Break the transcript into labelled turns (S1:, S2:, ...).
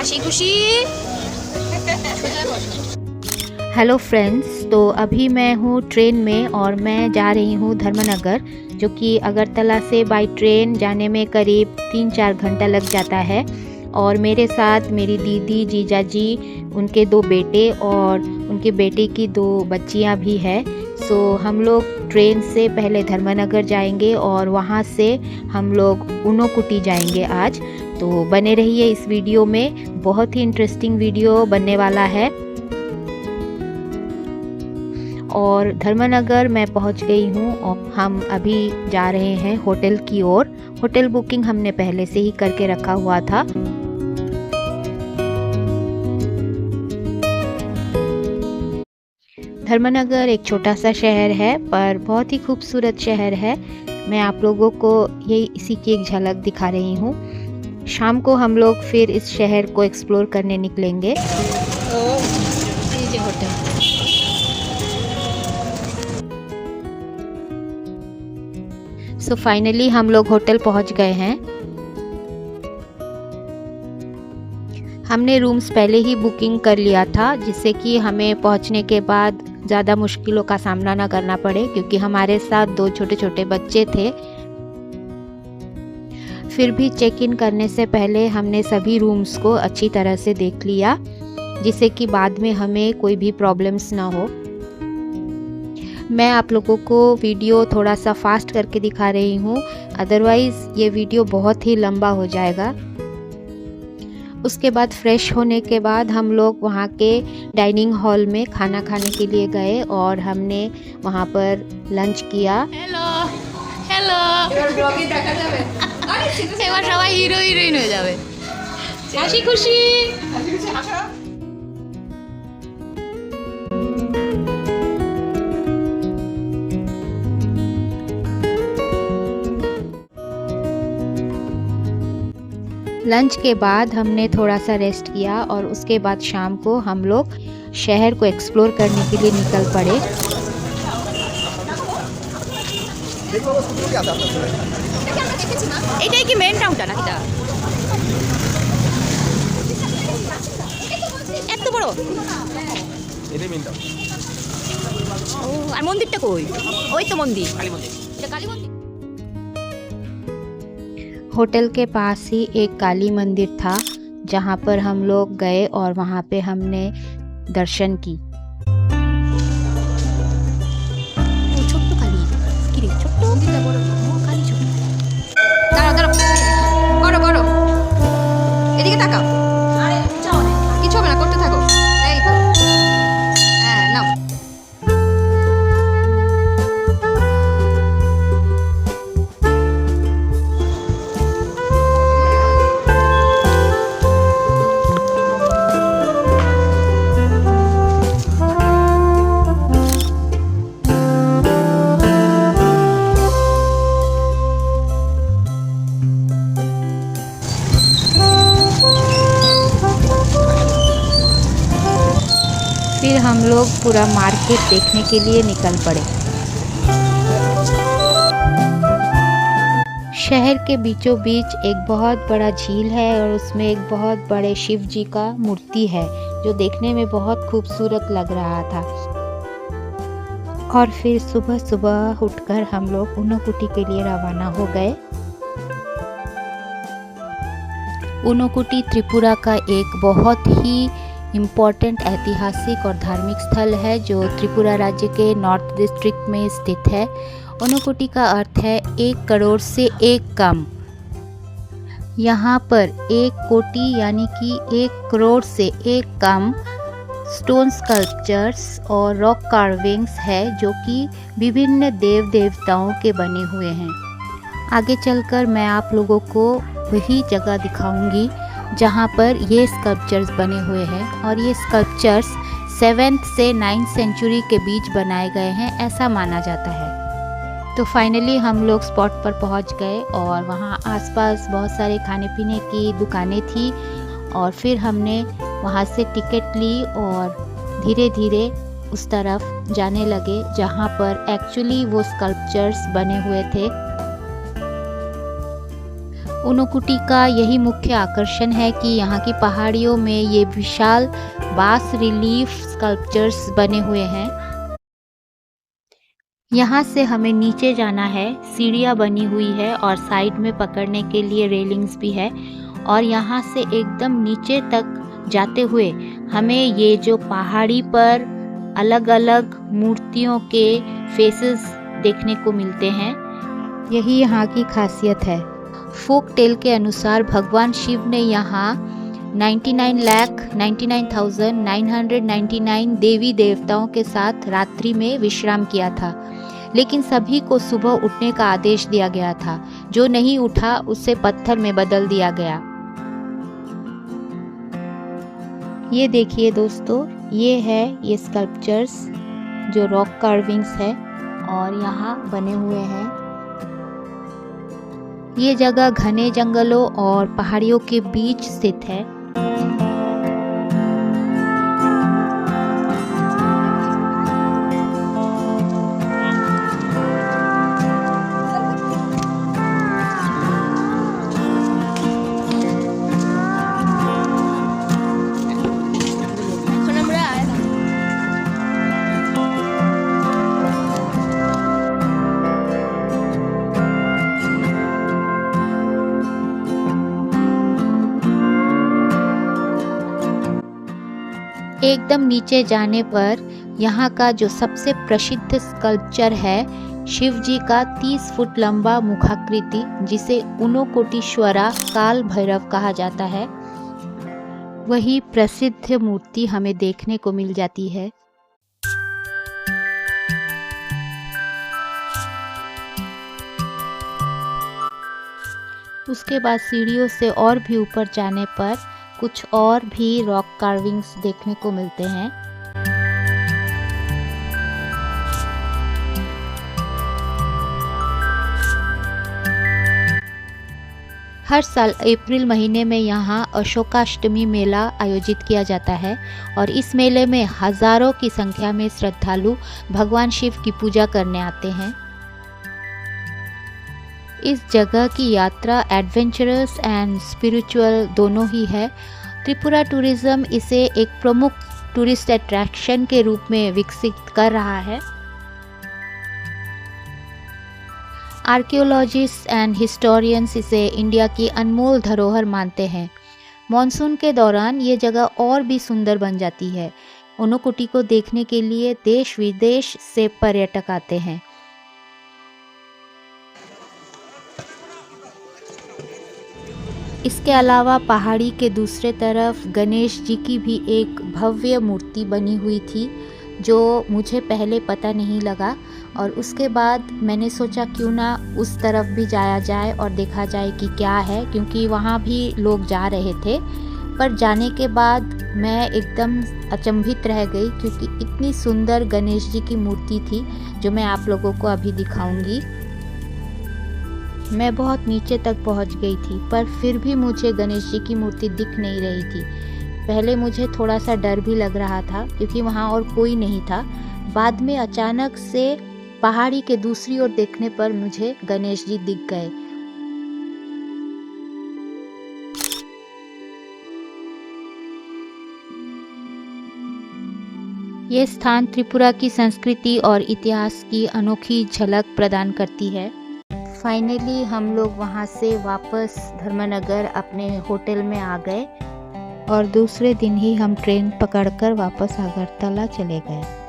S1: হাসি খুশি।
S2: Hello friends, तो अभी मैं हूँ ट्रेन में और मैं जा रही हूँ धर्मनगर, जो कि अगरतला से बाई ट्रेन जाने में करीब 3-4 घंटा लग जाता है। और मेरे साथ मेरी दीदी, जीजा जी, उनके 2 बेटे और उनके बेटे की 2 बच्चियाँ भी हैं। सो हम लोग ट्रेन से पहले धर्मनगर जाएंगे और वहाँ से हम लोग ऊनोकुटी जाएंगे आज। तो बने रहिए इस वीडियो में, बहुत ही इंटरेस्टिंग वीडियो बनने वाला है। और धर्मनगर मैं पहुंच गई हूं और हम अभी जा रहे हैं होटल की ओर। होटल बुकिंग हमने पहले से ही करके रखा हुआ था। धर्मनगर एक छोटा सा शहर है, पर बहुत ही खूबसूरत शहर है। मैं आप लोगों को यही इसी की एक झलक दिखा रही हूँ। शाम को हम लोग फिर इस शहर को एक्सप्लोर करने निकलेंगे। होटल सो फाइनली हम लोग होटल पहुंच गए हैं। हमने रूम्स पहले ही बुकिंग कर लिया था, जिससे कि हमें पहुंचने के बाद ज़्यादा मुश्किलों का सामना ना करना पड़े, क्योंकि हमारे साथ 2 छोटे छोटे बच्चे थे। फिर भी चेक इन करने से पहले हमने सभी रूम्स को अच्छी तरह से देख लिया, जिससे कि बाद में हमें कोई भी प्रॉब्लम्स ना हो। मैं आप लोगों को वीडियो थोड़ा सा फास्ट करके दिखा रही हूँ, अदरवाइज़ ये वीडियो बहुत ही लंबा हो जाएगा। उसके बाद फ्रेश होने के बाद हम लोग वहाँ के डाइनिंग हॉल में खाना खाने के लिए गए और हमने वहाँ पर लंच किया।
S1: हेलो हेलो, এবার ব্লগে দেখা যাবে। আরে এবার সবাই হিরো হিরোইন হয়ে যাবে। হাসি খুশি হাসো।
S2: लंच के बाद हमने थोड़ा सा रेस्ट किया और उसके बाद शाम को हम लोग शहर को एक्सप्लोर करने के लिए निकल पड़े।
S1: এটাই কি মেন টাউনটা নাকি? এত বড়?
S3: এটাই মেন টাউন।
S1: ও, আর মন্দিরটা কই? ওই তো মন্দির, কালী মন্দির। এটা কালী মন্দির।
S2: होटल के पास ही एक काली मंदिर था, जहाँ पर हम लोग गए और वहाँ पे हमने दर्शन की।
S1: ছোট্ট কালী কি রে? ছোট্ট বড় কালী ছোট। দাঁড়াও দাঁড়াও, করো করো, এদিকে তাকাও। আরে কিছু হবে না, করতে থাকো। এই তো, হ্যাঁ নাও।
S2: फिर हम लोग पूरा मार्केट देखने के लिए निकल पड़े। शहर के बीचों बीच एक बहुत बड़ा झील है और उसमें एक बहुत बड़े शिव जी का मूर्ति है, जो देखने में बहुत खूबसूरत लग रहा था। और फिर सुबह सुबह उठकर हम लोग ऊनोकुटी के लिए रवाना हो गए। ऊनोकुटी त्रिपुरा का एक बहुत ही इम्पोर्टेंट ऐतिहासिक और धार्मिक स्थल है, जो त्रिपुरा राज्य के नॉर्थ डिस्ट्रिक्ट में स्थित है। ऊनोकुटी का अर्थ है 1 करोड़ से 1 कम। यहाँ पर 1 कोटि यानी कि 1 करोड़ से 1 कम स्टोन स्कल्पचर्स और रॉक कार्विंग्स है, जो कि विभिन्न देव देवताओं के बने हुए हैं। आगे चलकर मैं आप लोगों को वही जगह दिखाऊंगी जहाँ पर ये स्कल्पचर्स बने हुए हैं, और ये स्कल्पचर्स 7th से 9th सेंचुरी के बीच बनाए गए हैं, ऐसा माना जाता है। तो फाइनली हम लोग स्पॉट पर पहुँच गए और वहाँ आसपास बहुत सारे खाने पीने की दुकानें थी, और फिर हमने वहाँ से टिकट ली और धीरे धीरे उस तरफ जाने लगे जहाँ पर एक्चुअली वो स्कल्पचर्स बने हुए थे। ऊनोकुटी का यही मुख्य आकर्षण है कि यहाँ की पहाड़ियों में ये विशाल बास रिलीफ स्कल्पचर्स बने हुए हैं। यहाँ से हमें नीचे जाना है, सीढ़ियाँ बनी हुई है और साइड में पकड़ने के लिए रेलिंग्स भी है। और यहाँ से एकदम नीचे तक जाते हुए हमें ये जो पहाड़ी पर अलग अलग मूर्तियों के फेसेस देखने को मिलते हैं, यही यहाँ की खासियत है। फोक टेल के अनुसार भगवान शिव ने यहाँ 99,99,999 देवी देवताओं के साथ रात्रि में विश्राम किया था, लेकिन सभी को सुबह उठने का आदेश दिया गया था। जो नहीं उठा उसे पत्थर में बदल दिया गया। ये देखिए दोस्तों, ये है ये स्कल्पचर्स जो रॉक कार्विंग्स है और यहाँ बने हुए हैं। ये जगह घने जंगलों और पहाड़ियों के बीच स्थित है। एकदम नीचे जाने पर यहाँ का जो सबसे प्रसिद्ध स्कल्पचर है शिव जी का 30 फुट लंबा मुखाकृति, जिसे ऊनोकोटीश्वरा काल भैरव कहा जाता है, वही प्रसिद्ध मूर्ति हमें देखने को मिल जाती है। उसके बाद सीढ़ियों से और भी ऊपर जाने पर कुछ और भी रॉक कार्विंग्स देखने को मिलते हैं। हर साल अप्रैल महीने में यहाँ अशोकाष्टमी मेला आयोजित किया जाता है और इस मेले में हजारों की संख्या में श्रद्धालु भगवान शिव की पूजा करने आते हैं। इस जगह की यात्रा एडवेंचरस एंड स्पिरिचुअल दोनों ही है। त्रिपुरा टूरिज्म इसे एक प्रमुख टूरिस्ट अट्रैक्शन के रूप में विकसित कर रहा है। आर्कियोलॉजिस्ट एंड हिस्टोरियंस इसे इंडिया की अनमोल धरोहर मानते हैं। मॉनसून के दौरान ये जगह और भी सुंदर बन जाती है। ऊनोकुटी को देखने के लिए देश विदेश से पर्यटक आते हैं। इसके अलावा पहाड़ी के दूसरे तरफ गणेश जी की भी एक भव्य मूर्ति बनी हुई थी, जो मुझे पहले पता नहीं लगा, और उसके बाद मैंने सोचा क्यों ना उस तरफ भी जाया जाए और देखा जाए कि क्या है, क्योंकि वहाँ भी लोग जा रहे थे। पर जाने के बाद मैं एकदम अचंभित रह गई, क्योंकि इतनी सुंदर गणेश जी की मूर्ति थी जो मैं आप लोगों को अभी दिखाऊंगी। मैं बहुत नीचे तक पहुंच गई थी, पर फिर भी मुझे गणेश जी की मूर्ति दिख नहीं रही थी। पहले मुझे थोड़ा सा डर भी लग रहा था, क्योंकि वहाँ और कोई नहीं था। बाद में अचानक से पहाड़ी के दूसरी ओर देखने पर मुझे गणेश जी दिख गए। ये स्थान त्रिपुरा की संस्कृति और इतिहास की अनोखी झलक प्रदान करती है। फाइनली हम लोग वहाँ से वापस धर्मनगर अपने होटल में आ गए और दूसरे दिन ही हम ट्रेन पकड़कर वापस अगरतला चले गए।